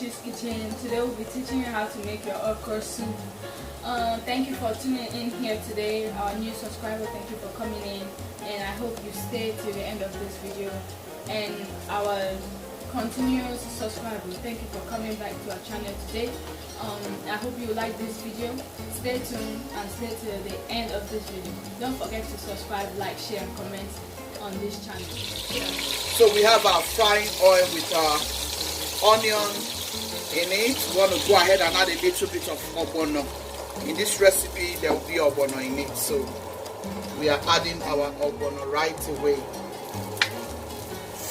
SCTOCH's kitchen. Today we'll be teaching you how to make your okra soup. Thank you for tuning in here today. Our new subscriber, thank you for coming in, and I hope you stay to the end of this video. And our continuous subscribers, thank you for coming back to our channel today. I hope you like this video. Stay tuned and stay to the end of this video. Don't forget to subscribe, like, share and comment on this channel. So we have our frying oil with our onion in it. We want to go ahead and add a little bit of ogbono. In this recipe there will be ogbono in it, so we are adding our ogbono right away.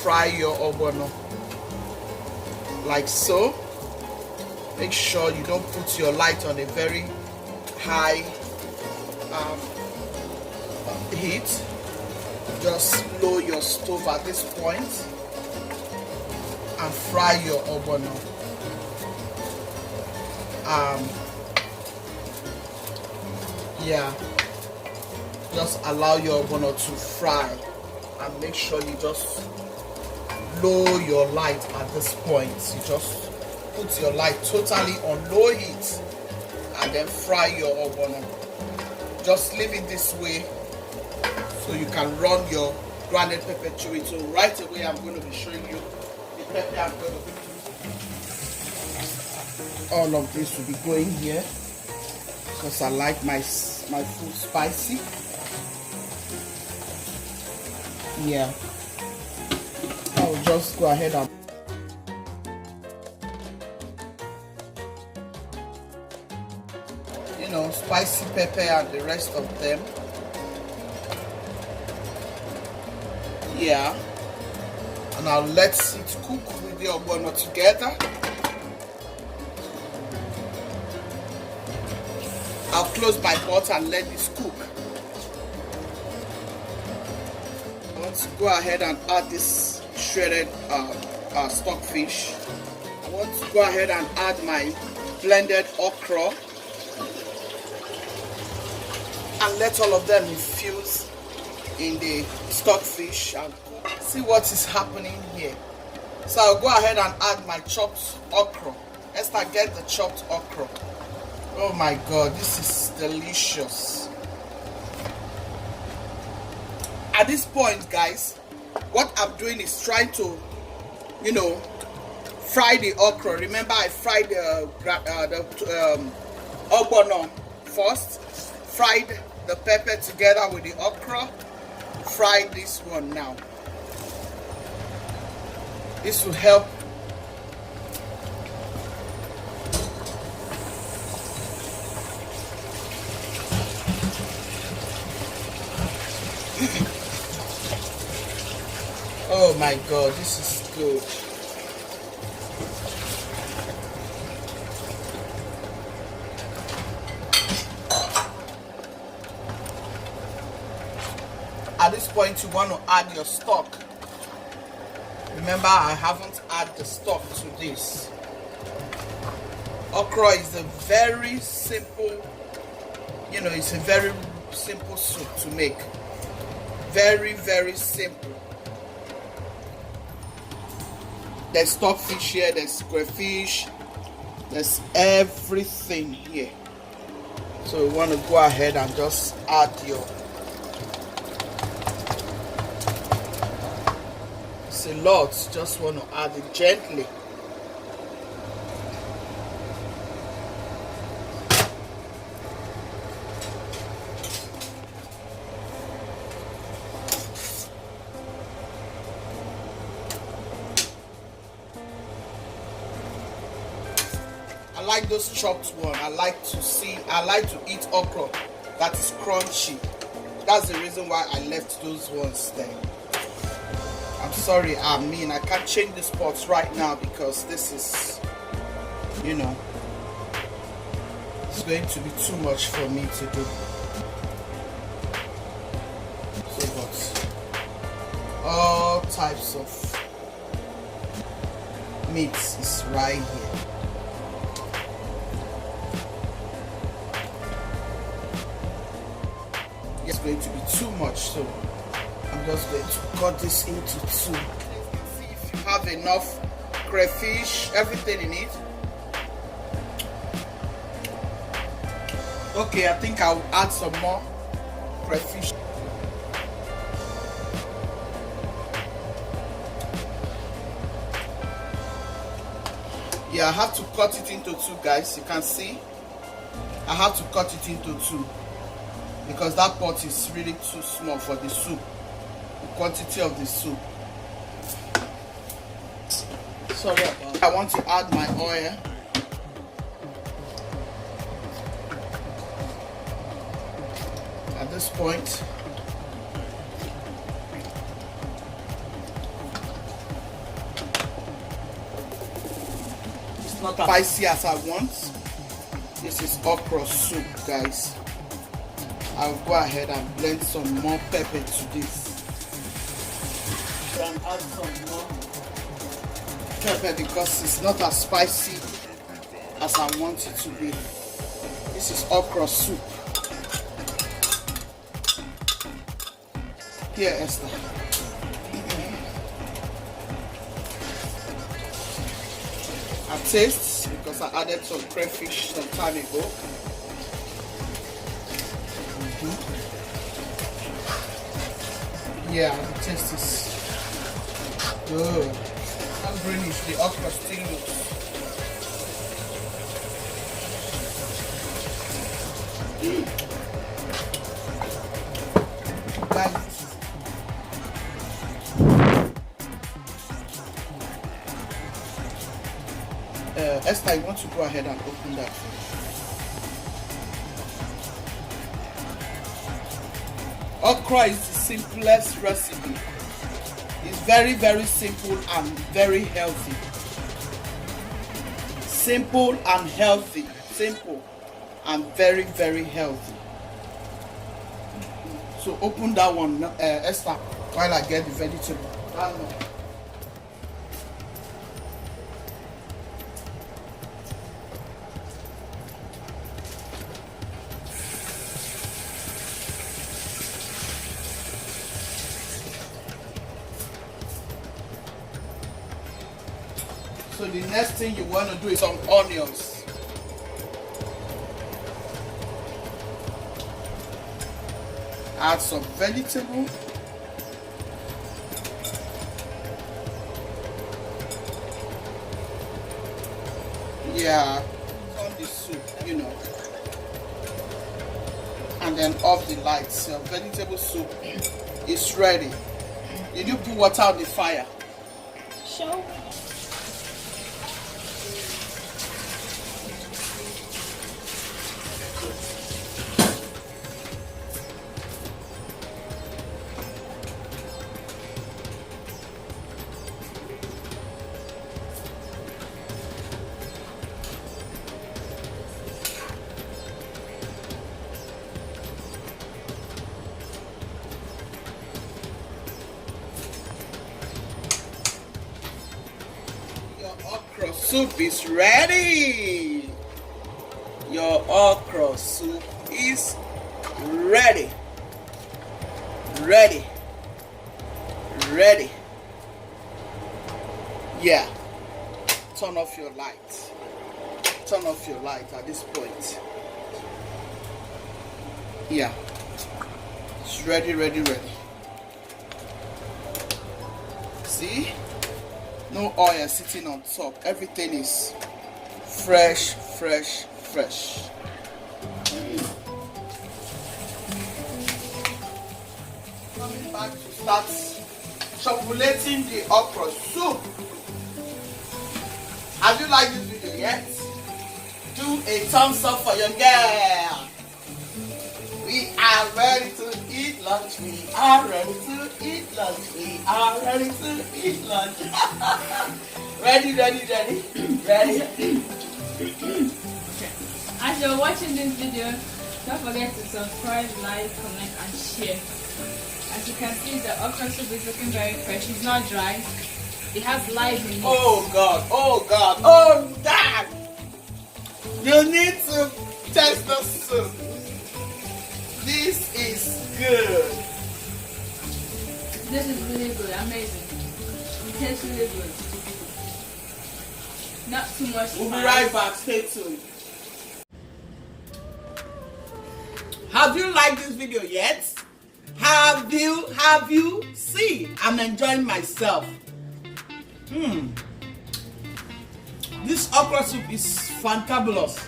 Fry your ogbono like so. Make sure you don't put your light on a very high heat. Just lower your stove at this point and fry your ogbono. Just allow your ogbono to fry and make sure you just lower your light at this point. You just put your light totally on low heat and then fry your ogbono. Just leave it this way so you can run your grounded pepper through it. So right away I'm going to be showing you the pepper I'm going to be using. All of this will be going here because I like my food spicy. Yeah, I'll just go ahead and spicy pepper and the rest of them. Yeah, and I'll let it cook with the ogbono together. I'll close my pot and let this cook. I want to go ahead and add this shredded stockfish. I want to go ahead and add my blended okra and let all of them infuse in the stockfish and cook. See what is happening here. So I'll go ahead and add my chopped okra. Esther, get the chopped okra. Oh my god, this is delicious. At this point, guys, what I'm doing is trying to, fry the okra. Remember, I fried the ogbono first, fried the pepper together with the okra, fry this one now. This will help oh my god, this is good. At this point, you want to add your stock. Remember, I haven't added the stock to this. Okra is a very simple, it's a very simple soup to make. Very, very simple. There's stockfish here, there's crayfish, there's everything here. So you want to go ahead and just add your, it's a lot, just want to add it gently. I like those chopped one. I like to eat okra that is crunchy. That's the reason why I left those ones there. I'm sorry, I can't change the spots right now because this is, it's going to be too much for me to do. So, but all types of meats is right here. It's going to be too much, so I'm just going to cut this into two. See if you have enough crayfish, everything in it. Okay, I think I'll add some more crayfish. Yeah, I have to cut it into two, guys. You can see I have to cut it into two because that pot is really too small for the soup, the quantity of the soup. Sorry about that. I want to add my oil. At this point, it's not as spicy as I want. This is okra soup, guys. I'll go ahead and blend some more pepper to this. And add some more pepper because it's not as spicy as I want it to be. This is okra soup. Here, Esther. I taste because I added some crayfish some time ago. Yeah, the taste is good. How greenish the okra still looks. Guys, Esther, you want to go ahead and open that? Okra is the simplest recipe. It's very, very simple and very healthy. Simple and healthy. Simple and very, very healthy. So open that one, Esther, while I get the vegetable. That one. So the next thing you want to do is some onions. Add some vegetable. Yeah, on the soup, you know. And then off the lights. Your vegetable soup is ready. Did you put water on the fire? Sure. Okra soup is ready. Your okra soup is ready. Ready. Ready. Yeah. Turn off your light. Turn off your light at this point. Yeah. It's ready, ready, ready. See? No oil sitting on top. Everything is fresh, fresh, fresh. Coming back to start chocolating the okra soup. Have you liked this video yet? Do a thumbs up for your girl. We are ready to eat lunch. We are ready to eat lunch. We are ready to eat lunch. Ready, ready, ready, ready. Okay. As you're watching this video, don't forget to subscribe, like, comment, and share. As you can see, the okra soup is looking very fresh. It's not dry. It has life in it. Oh God! Oh God! Oh God! You need to test the soup. This is good. This is really good, amazing. It tastes really good. Not too much. We'll be right back. Stay tuned. Have you liked this video yet? Have you? See, I'm enjoying myself. This okra soup is fantabulous.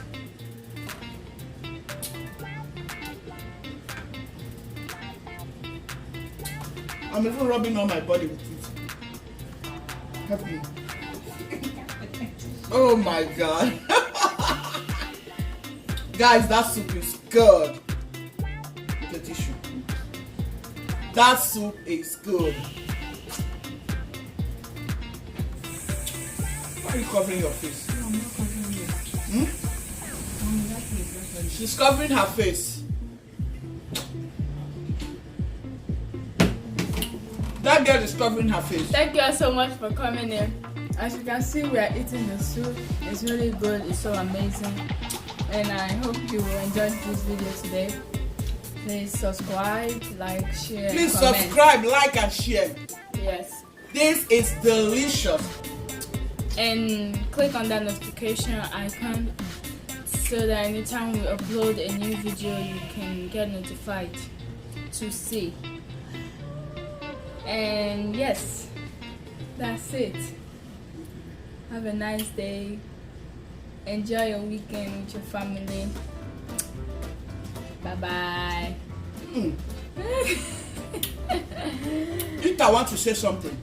I'm even rubbing on my body with it. Help me. Oh my god. Guys, that soup is good. The tissue. That soup is good. Why are you covering your face? No, I'm not covering it. She's covering her face. That girl is covering her face. Thank you all so much for coming in. As you can see, we are eating the soup. It's really good. It's so amazing. And I hope you will enjoy this video today. Please subscribe, like, share, Please comment. subscribe, like, and share. Yes. This is delicious. And click on that notification icon so that anytime we upload a new video, you can get notified to see. And yes, that's it. Have a nice day. Enjoy your weekend with your family. Bye bye. Rita want to say something.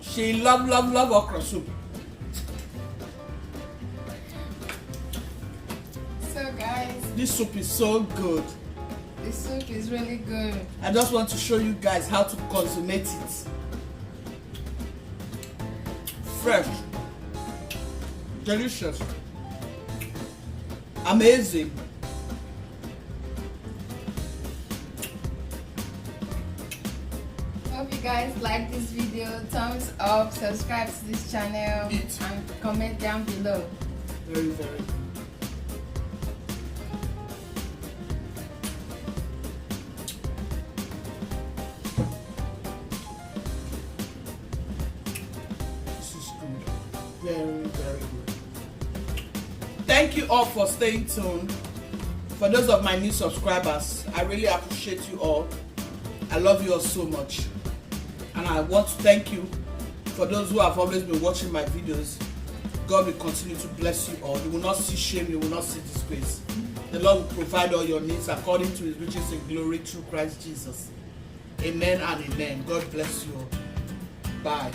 She love okra soup. So guys, This soup is so good. the soup is really good. I just want to show you guys how to consummate it. Fresh. Delicious. Amazing. Hope you guys like this video. Thumbs up, subscribe to this channel, and comment down below. Very, very good. This is good. Very, very good. Thank you all for staying tuned. For those of my new subscribers, I really appreciate you all. I love you all so much. And I want to thank you for those who have always been watching my videos. God will continue to bless you all. You will not see shame, you will not see disgrace. The Lord will provide all your needs according to his riches in glory through Christ Jesus. Amen and amen. God bless you all. Bye.